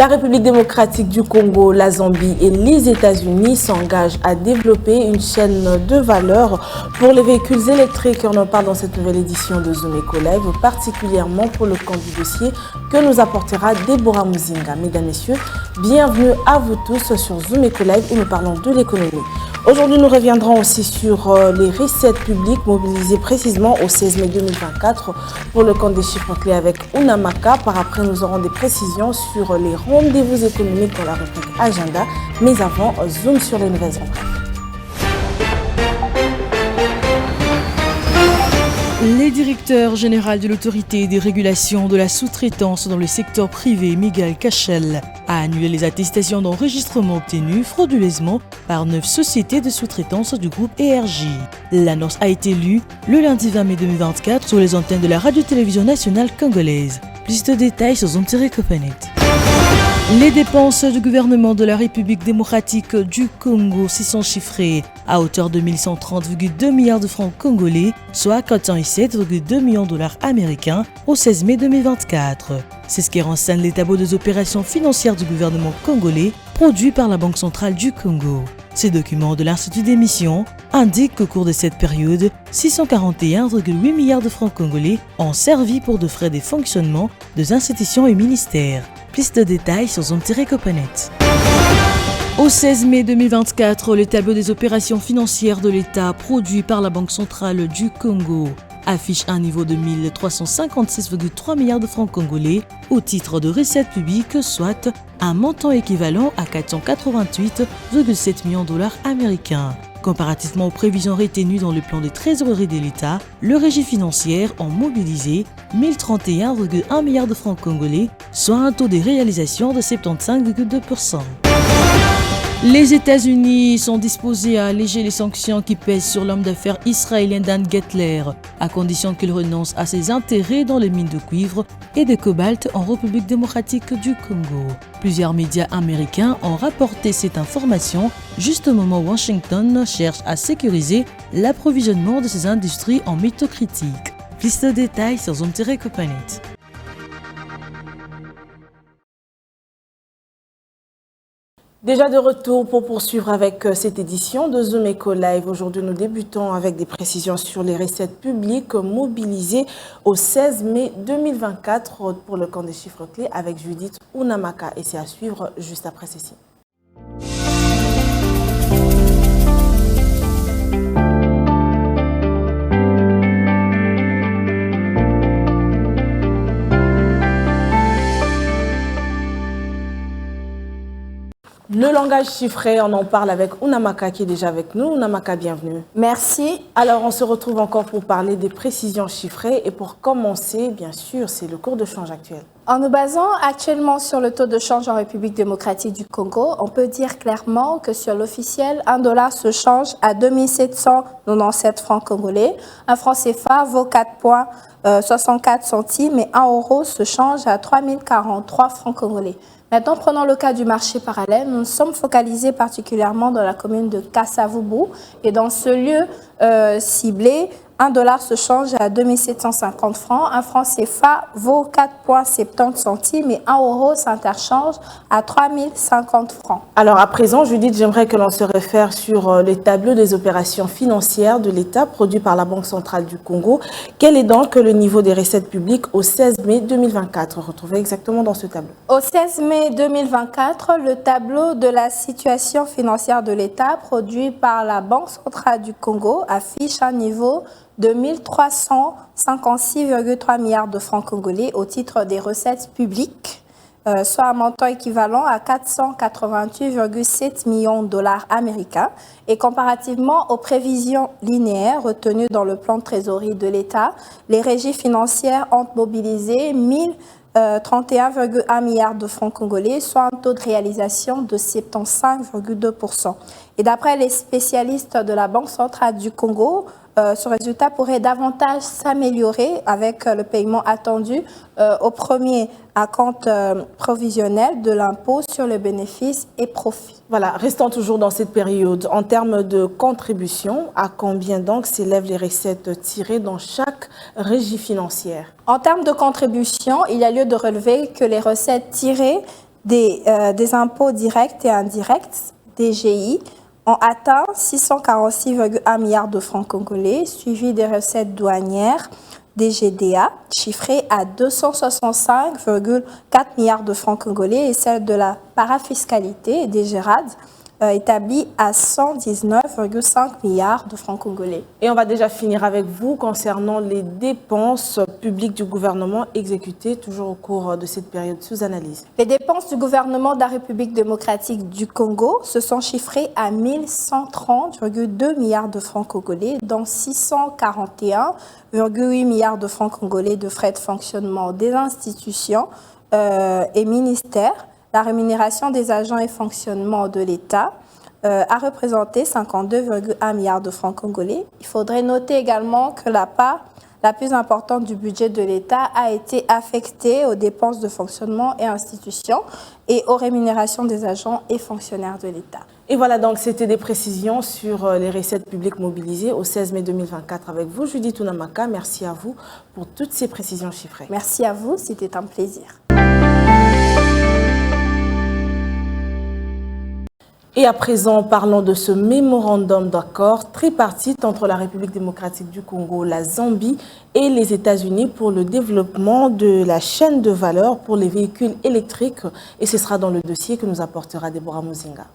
La République démocratique du Congo, la Zambie et les États-Unis s'engagent à développer une chaîne de valeur pour les véhicules électriques. On en parle dans cette nouvelle édition de Zoom Eco Live, particulièrement pour le camp du dossier que nous apportera Déborah Muzinga. Mesdames, Messieurs, bienvenue à vous tous sur Zoom Eco Live où nous parlons de l'économie. Aujourd'hui, nous reviendrons aussi sur les recettes publiques mobilisées précisément au 16 mai 2024 pour le compte des chiffres clés avec Unamaka. Par après, nous aurons des précisions sur les rendez-vous économiques dans la rubrique Agenda. Mais avant, zoom sur les nouvelles entrées. Le directeur général de l'autorité des régulations de la sous-traitance dans le secteur privé, Miguel Cachel, a annulé les attestations d'enregistrement obtenues frauduleusement par 9 sociétés de sous-traitance du groupe ERJ. L'annonce a été lue le lundi 20 mai 2024 sur les antennes de la radio-télévision nationale congolaise. Plus de détails sur Zoom-Copanet. Les dépenses du gouvernement de la République démocratique du Congo s'y sont chiffrées à hauteur de 1130,2 milliards de francs congolais, soit 407,2 millions de dollars américains au 16 mai 2024. C'est ce qui renseigne les tableaux des opérations financières du gouvernement congolais produits par la Banque centrale du Congo. Ces documents de l'Institut d'émission indiquent qu'au cours de cette période, 641,8 milliards de francs congolais ont servi pour de frais de fonctionnement des institutions et ministères. Plus de détails sur Zoom-Copanet. Au 16 mai 2024, le tableau des opérations financières de l'État produit par la Banque centrale du Congo affiche un niveau de 1356,3 milliards de francs congolais au titre de recettes publiques, soit un montant équivalent à 488,7 millions de dollars américains. Comparativement aux prévisions retenues dans le plan de trésorerie de l'État, le régie financière ont mobilisé 1031,1 milliards de francs congolais, soit un taux de réalisation de 75,2%. Les États-Unis sont disposés à alléger les sanctions qui pèsent sur l'homme d'affaires israélien Dan Gettler, à condition qu'il renonce à ses intérêts dans les mines de cuivre et de cobalt en République démocratique du Congo. Plusieurs médias américains ont rapporté cette information juste au moment où Washington cherche à sécuriser l'approvisionnement de ces industries en métaux critiques. Plus de détails sur Zoom-Copanet. Déjà de retour pour poursuivre avec cette édition de Zoom Eco Live. Aujourd'hui, nous débutons avec des précisions sur les recettes publiques mobilisées au 16 mai 2024 pour le camp des chiffres clés avec Judith Unamaka. Et c'est à suivre juste après ceci. Le langage chiffré, on en parle avec Unamaka qui est déjà avec nous. Unamaka, bienvenue. Merci. Alors, on se retrouve encore pour parler des précisions chiffrées. Et pour commencer, bien sûr, c'est le cours de change actuel. En nous basant actuellement sur le taux de change en République démocratique du Congo, on peut dire clairement que sur l'officiel, 1 dollar se change à 2797 francs congolais. Un franc CFA vaut 4,64 centimes et 1 euro se change à 3043 francs congolais. Maintenant, prenons le cas du marché parallèle. Nous sommes focalisés particulièrement dans la commune de Kassavubu et dans ce lieu ciblé, 1 dollar se change à 2750 francs, un franc CFA vaut 4,70 centimes et 1 euro s'interchange à 3050 francs. Alors à présent, Judith, j'aimerais que l'on se réfère sur les tableaux des opérations financières de l'État produits par la Banque centrale du Congo. Quel est donc le niveau des recettes publiques au 16 mai 2024? Retrouvez exactement dans ce tableau. Au 16 mai 2024, le tableau de la situation financière de l'État produit par la Banque centrale du Congo affiche un niveau de 1356,3 milliards de francs congolais au titre des recettes publiques, soit un montant équivalent à 488,7 millions de dollars américains. Et comparativement aux prévisions linéaires retenues dans le plan de trésorerie de l'État, les régies financières ont mobilisé 31,1 milliards de francs congolais, soit un taux de réalisation de 75,2%. Et d'après les spécialistes de la Banque centrale du Congo, ce résultat pourrait davantage s'améliorer avec le paiement attendu au premier acompte provisionnel de l'impôt sur les bénéfices et profits. Voilà, restons toujours dans cette période. En termes de contribution, à combien donc s'élèvent les recettes tirées dans chaque régie financière? En termes de contribution, il y a lieu de relever que les recettes tirées des impôts directs et indirects, DGI, ont atteint 646,1 milliards de francs congolais, suivi des recettes douanières, DGDA, chiffrées à 265,4 milliards de francs congolais, et celle de la parafiscalité, DGRAD, établie à 119,5 milliards de francs congolais. Et on va déjà finir avec vous concernant les dépenses publiques du gouvernement exécutées toujours au cours de cette période sous analyse. Les dépenses du gouvernement de la République démocratique du Congo se sont chiffrées à 1130,2 milliards de francs congolais, dont 641,8 milliards de francs congolais de frais de fonctionnement des institutions et ministères. La rémunération des agents et fonctionnement de l'État a représenté 52,1 milliards de francs congolais. Il faudrait noter également que la part la plus importante du budget de l'État a été affectée aux dépenses de fonctionnement et institutions et aux rémunérations des agents et fonctionnaires de l'État. Et voilà, donc c'était des précisions sur les recettes publiques mobilisées au 16 mai 2024 avec vous, Judith Unamaka. Merci à vous pour toutes ces précisions chiffrées. Merci à vous, c'était un plaisir. Et à présent, parlons de ce mémorandum d'accord tripartite entre la République démocratique du Congo, la Zambie et les États-Unis pour le développement de la chaîne de valeur pour les véhicules électriques. Et ce sera dans le dossier que nous apportera Deborah Muzinga.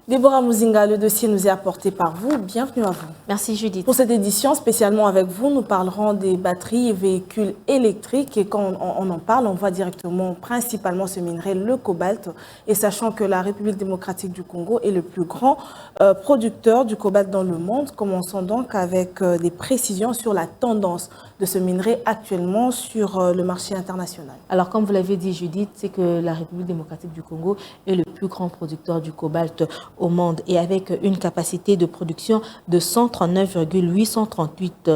Deborah Muzinga, le dossier nous est apporté par vous. Bienvenue à vous. Merci Judith. Pour cette édition, spécialement avec vous, nous parlerons des batteries et véhicules électriques. Et quand on en parle, on voit directement, principalement ce minerai, le cobalt. Et sachant que la République démocratique du Congo est le plus grand producteur du cobalt dans le monde, commençons donc avec des précisions sur la tendance de ce minerai actuellement sur le marché international. Alors, comme vous l'avez dit Judith, c'est que la République démocratique du Congo est le plus grand producteur du cobalt au monde et avec une capacité de production de 139,838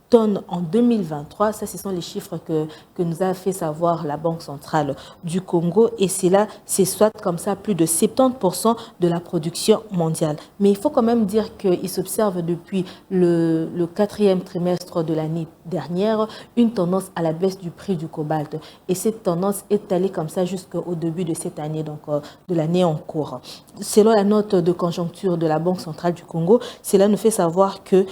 tonnes en 2023. Ça, ce sont les chiffres que nous a fait savoir la Banque centrale du Congo. Et c'est là, c'est soit comme ça plus de 70% de la production mondiale. Mais il faut quand même dire qu'il s'observe depuis le quatrième trimestre de l'année dernière une tendance à la baisse du prix du cobalt. Et cette tendance est allée comme ça jusqu'au début de cette année, donc de l'année en cours. Selon la note de conjoncture de la Banque centrale du Congo, cela nous fait savoir que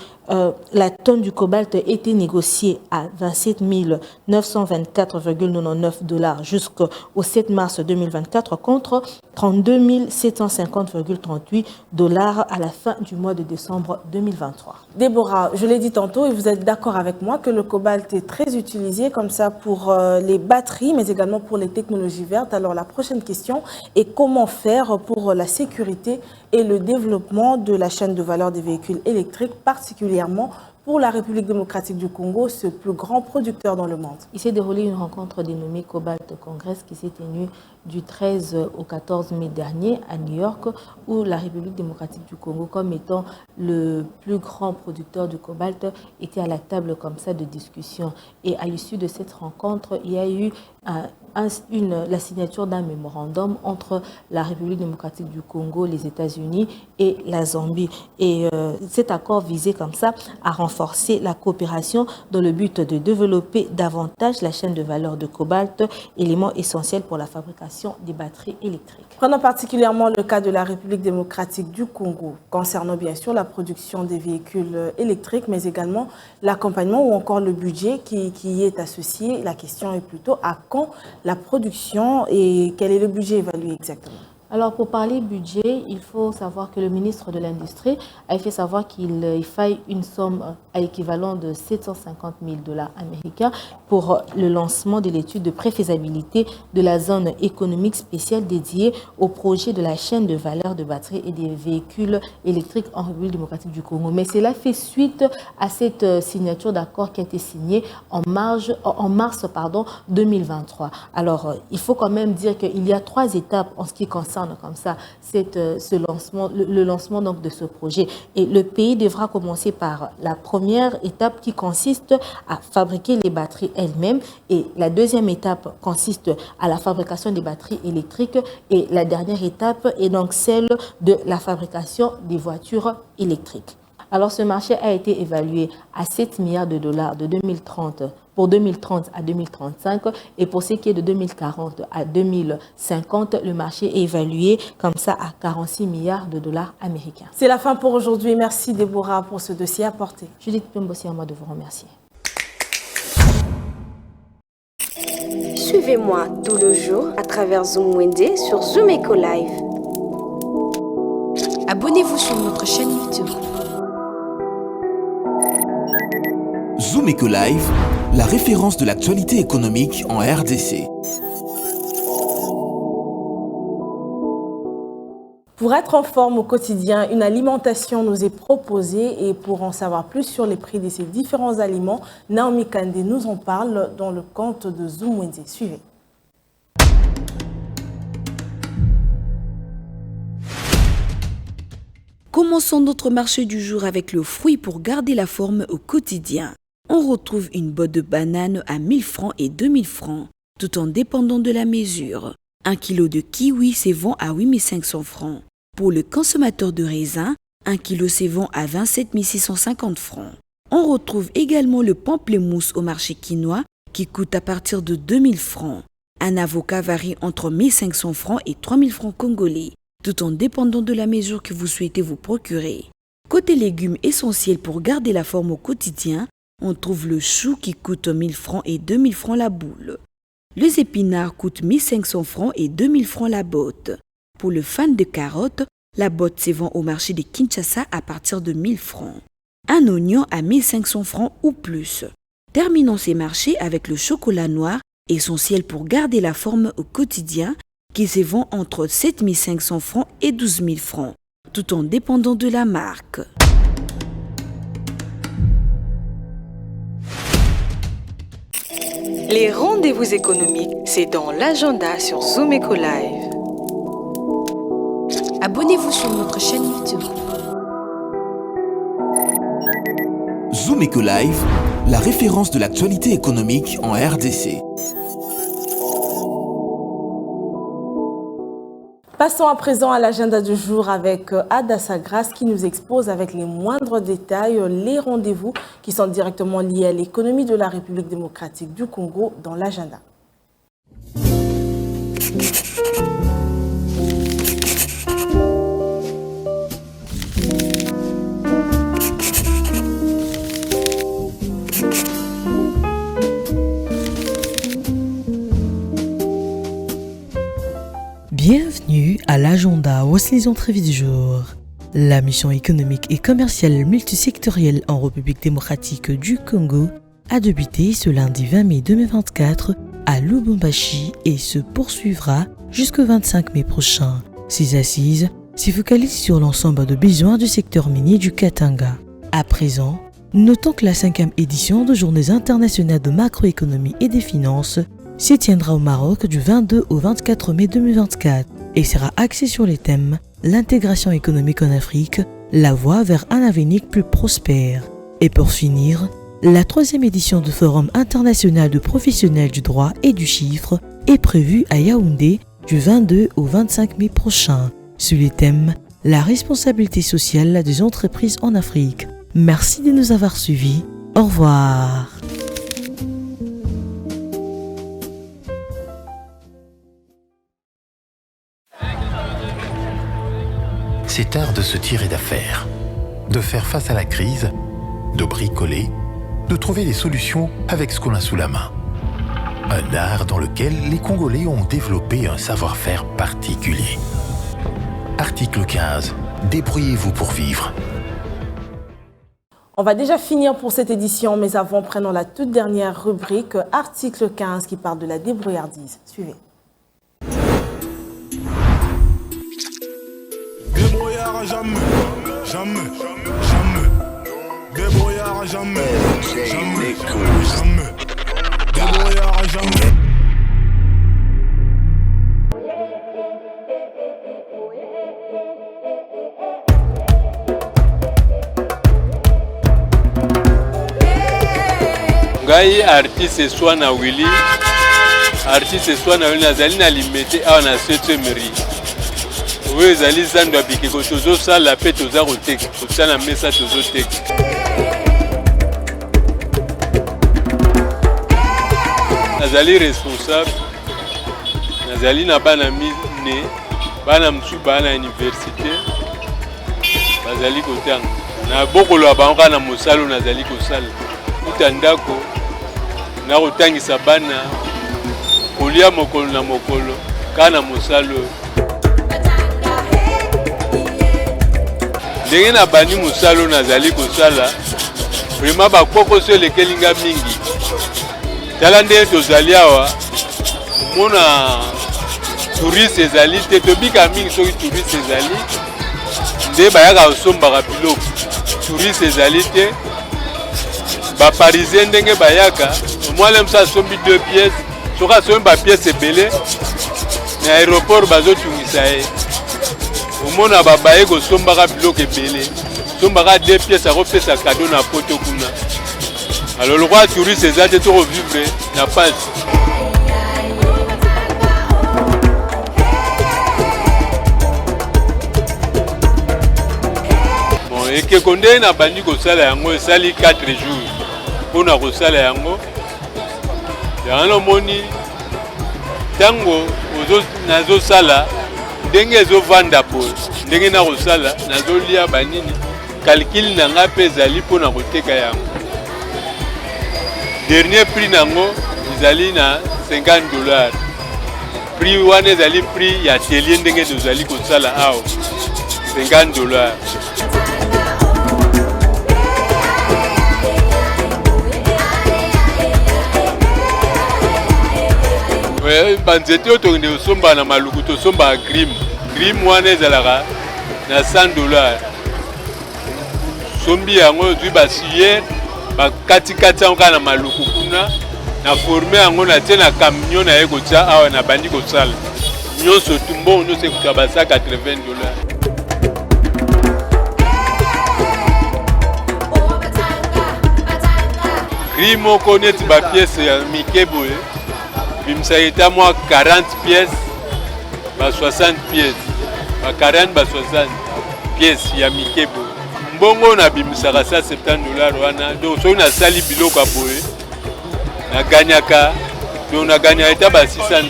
la tonne du cobalt était négociée à 27 924,99 $ jusqu'au 7 mars 2024 contre 32 750,38 $ à la fin du mois de décembre 2023. Déborah, je l'ai dit tantôt et vous êtes d'accord avec moi que le cobalt est très utilisé comme ça pour les batteries mais également pour les technologies vertes. Alors la prochaine question est comment faire pour la sécurité et le développement de la chaîne de valeur des véhicules électriques, particulièrement pour la République démocratique du Congo, ce plus grand producteur dans le monde. Il s'est déroulé une rencontre dénommée Cobalt Congress qui s'est tenue du 13 au 14 mai dernier à New York, où la République démocratique du Congo, comme étant le plus grand producteur de cobalt, était à la table comme ça de discussion. Et à l'issue de cette rencontre, il y a eu la signature d'un mémorandum entre la République démocratique du Congo, les États-Unis et la Zambie. Et cet accord visait comme ça à renforcer la coopération dans le but de développer davantage la chaîne de valeur de cobalt, élément essentiel pour la fabrication des batteries électriques. Prenons particulièrement le cas de la République démocratique du Congo, concernant bien sûr la production des véhicules électriques, mais également l'accompagnement ou encore le budget qui y est associé. La question est plutôt à quand la production et quel est le budget évalué exactement? Alors, pour parler budget, il faut savoir que le ministre de l'Industrie a fait savoir qu'il faille une somme à l'équivalent de 750 000 $ américains pour le lancement de l'étude de préfaisabilité de la zone économique spéciale dédiée au projet de la chaîne de valeur de batteries et des véhicules électriques en République démocratique du Congo. Mais cela fait suite à cette signature d'accord qui a été signée en mars 2023. Alors, il faut quand même dire qu'il y a 3 étapes en ce qui concerne comme ça le lancement donc de ce projet. Et le pays devra commencer par la première étape qui consiste à fabriquer les batteries elles-mêmes. Et la deuxième étape consiste à la fabrication des batteries électriques. Et la dernière étape est donc celle de la fabrication des voitures électriques. Alors, ce marché a été évalué à 7 milliards de dollars de 2030 pour 2030 à 2035 et pour ce qui est de 2040 à 2050, le marché est évalué comme ça à 46 milliards de dollars américains. C'est la fin pour aujourd'hui. Merci Déborah pour ce dossier apporté. Judith Pembo, c'est à moi de vous remercier. Suivez-moi tout le jour à travers Zoom Wednesday sur Zoom Eco Live. Abonnez-vous sur notre chaîne YouTube. Zoom Eco Live, la référence de l'actualité économique en RDC. Pour être en forme au quotidien, une alimentation nous est proposée et pour en savoir plus sur les prix de ces différents aliments, Naomi Kandé nous en parle dans le compte de Zoom Wednesday. Suivez. Commençons notre marché du jour avec le fruit pour garder la forme au quotidien. On retrouve une botte de banane à 1000 francs et 2000 francs, tout en dépendant de la mesure. 1 kg de kiwi se vend à 8500 francs. Pour le consommateur de raisin, 1 kg se vend à 27 650 francs. On retrouve également le pamplemousse au marché quinois qui coûte à partir de 2000 francs. Un avocat varie entre 1500 francs et 3000 francs congolais, tout en dépendant de la mesure que vous souhaitez vous procurer. Côté légumes essentiels pour garder la forme au quotidien, on trouve le chou qui coûte 1000 francs et 2000 francs la boule. Les épinards coûtent 1500 francs et 2000 francs la botte. Pour le fan de carottes, la botte se vend au marché de Kinshasa à partir de 1000 francs. Un oignon à 1500 francs ou plus. Terminons ces marchés avec le chocolat noir, essentiel pour garder la forme au quotidien, qui se vend entre 7500 francs et 12 000 francs, tout en dépendant de la marque. Les rendez-vous économiques, c'est dans l'agenda sur Zoom Eco Live. Abonnez-vous sur notre chaîne YouTube. Zoom Eco Live, la référence de l'actualité économique en RDC. Passons à présent à l'agenda du jour avec Ada Sagras qui nous expose avec les moindres détails les rendez-vous qui sont directement liés à l'économie de la République démocratique du Congo dans l'agenda. Bienvenue à l'agenda Wesley Entrevue du jour. La mission économique et commerciale multisectorielle en République démocratique du Congo a débuté ce lundi 20 mai 2024 à Lubumbashi et se poursuivra jusqu'au 25 mai prochain. Ces assises se focalisent sur l'ensemble de besoins du secteur minier du Katanga. À présent, notons que la 5e édition de Journées internationales de macroéconomie et des finances se tiendra au Maroc du 22 au 24 mai 2024 et sera axée sur les thèmes l'intégration économique en Afrique, la voie vers un avenir plus prospère. Et pour finir, la 3e édition du Forum international de professionnels du droit et du chiffre est prévue à Yaoundé du 22 au 25 mai prochain sur les thèmes la responsabilité sociale des entreprises en Afrique. Merci de nous avoir suivis. Au revoir. C'est art de se tirer d'affaire, de faire face à la crise, de bricoler, de trouver des solutions avec ce qu'on a sous la main. Un art dans lequel les Congolais ont développé un savoir-faire particulier. Article 15. Débrouillez-vous pour vivre. On va déjà finir pour cette édition, mais avant, prenons la toute dernière rubrique, article 15, qui parle de la débrouillardise. Suivez. Débrouillard jamais, jamais, jamais. Débrouillard jamais, jamais, jamais. Débrouillard jamais. Ngai artiste Swana Willy, artiste Swana Willy nazali na limité awa na 7e mairie. Oui, ezali zando abiki ko tozosala pe toza koteka kosala mesa tozoteka. nazali responsable, nazali na bana mine, bana msu bana université, bazali kotanga. Na bokolo ya bango kaka na mosala oyo nazali kosala. Kuta ndako, na kotangisa bana, kolia mokolo na mokolo, kaka na mosala oyo. Ndenge na bani mosala oyo nazali kosala, vraiment bakokoso elekeli nga mingi. Tala ndenge tozali awa, mona touriste ezali te, tobika mingi soki touriste ezali, nde bayaka kosombaka biloko. Touriste ezali te, baparisien ndenge bayaka, omwale mosa asombi 2 pièces, soki asombi bapièce ebele, na aéroport bazotungisa ye. Omona babaye kosombaka biloko ebele, sombaka 2 pièces akopesa cadeau na poto kuna. Alors le roi touriste eza te tokovivre na pasi. Bon, ekeko ndenge na bandi kosala yango esali 4 jours mpona kosala yango. Yango omoni ntango nazosala ndenge ezovanda boye, ndenge na kosala nazolia banini, calcul na nga mpe ezali mpona koteka yango. Dernier prix nango ezali na $50. Prix wana ezali prix ya atelier ndenge tozali kosala awa, $50. Banzete oyo tokende kosomba na maluku tosombaka grime. Grime wana ezalaka na $100. Sombi yango ozwi basiere, bakatikati yango kaka na maluku kuna, na forme yango na tie na camion na ye kotia awa na bandi kosala. Nyonso tumbo nyonso ekuta basa $80. Grime moko neti bapiese ya mike boye, bimisa eta mwa 40 pièces, ba 60 pièces, ba 40 ba 60 pièces ya mike boye. Mbongo na bimisaka sa $70 wana, donc soki nasali biloko boye na ganyaka, donc na ganyaka eta ba $600.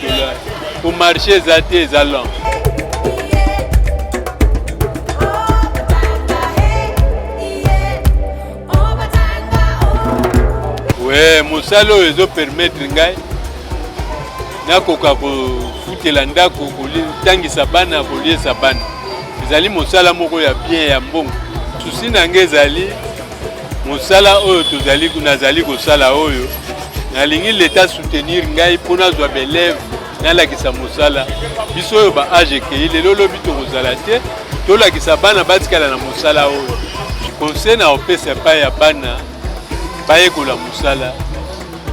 Pour marché eza te eza lent. Ouais, mosala oyo ezopermettre ngai nakoka kofutela ndako, kotangisa bana, koliesa bana. Ezali mosala moko ya bien ya mbongo. Susi na ngai ezali mosala oyo nazali kosala oyo, nalingi leta soutenir ngai mpona zwa belève nalakisa mosala. Biso oyo ba age ekei lelo lobi tokozala te, tolakisa bana batikala na mosala oyo. Conseil na opesa epai ya bana bayekola mosala.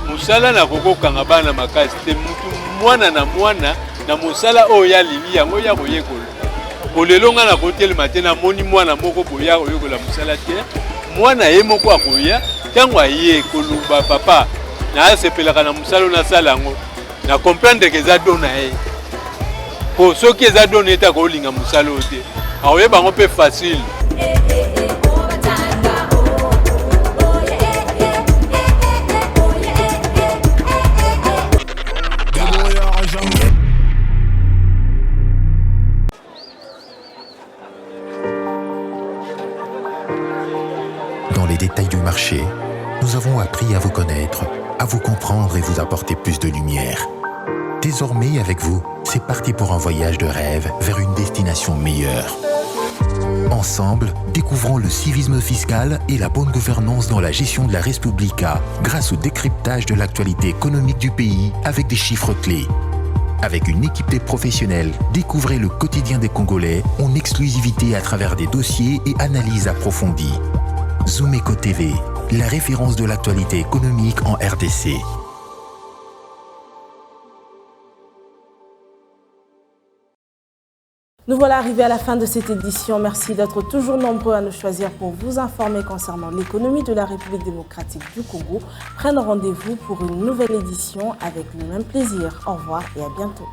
Mosala na kokokanga bana makasi te, mutu mwana na mosala oyo yalingi yango ya koyekola. Polelo nga na kotelema te namoni mwana moko boya koyekola mosala te, mwana ye moko akoya ntango aye koluba papa na asepelaka na mosala nasala yango, na comprendre ke eza do na ye. Po soki eza do na ye takolinga mosala oyo te, akoyeba yango mpe facile. Dans les détails du marché, nous avons appris à vous connaître, à vous comprendre et vous apporter plus de lumière. Désormais, avec vous, c'est parti pour un voyage de rêve vers une destination meilleure. Ensemble, découvrons le civisme fiscal et la bonne gouvernance dans la gestion de la Res Publica grâce au décryptage de l'actualité économique du pays avec des chiffres clés. Avec une équipe de professionnels, découvrez le quotidien des Congolais en exclusivité à travers des dossiers et analyses approfondies. Zoomeco TV, la référence de l'actualité économique en RDC. Nous voilà arrivés à la fin de cette édition. Merci d'être toujours nombreux à nous choisir pour vous informer concernant l'économie de la République démocratique du Congo. Prenons rendez-vous pour une nouvelle édition avec le même plaisir. Au revoir et à bientôt.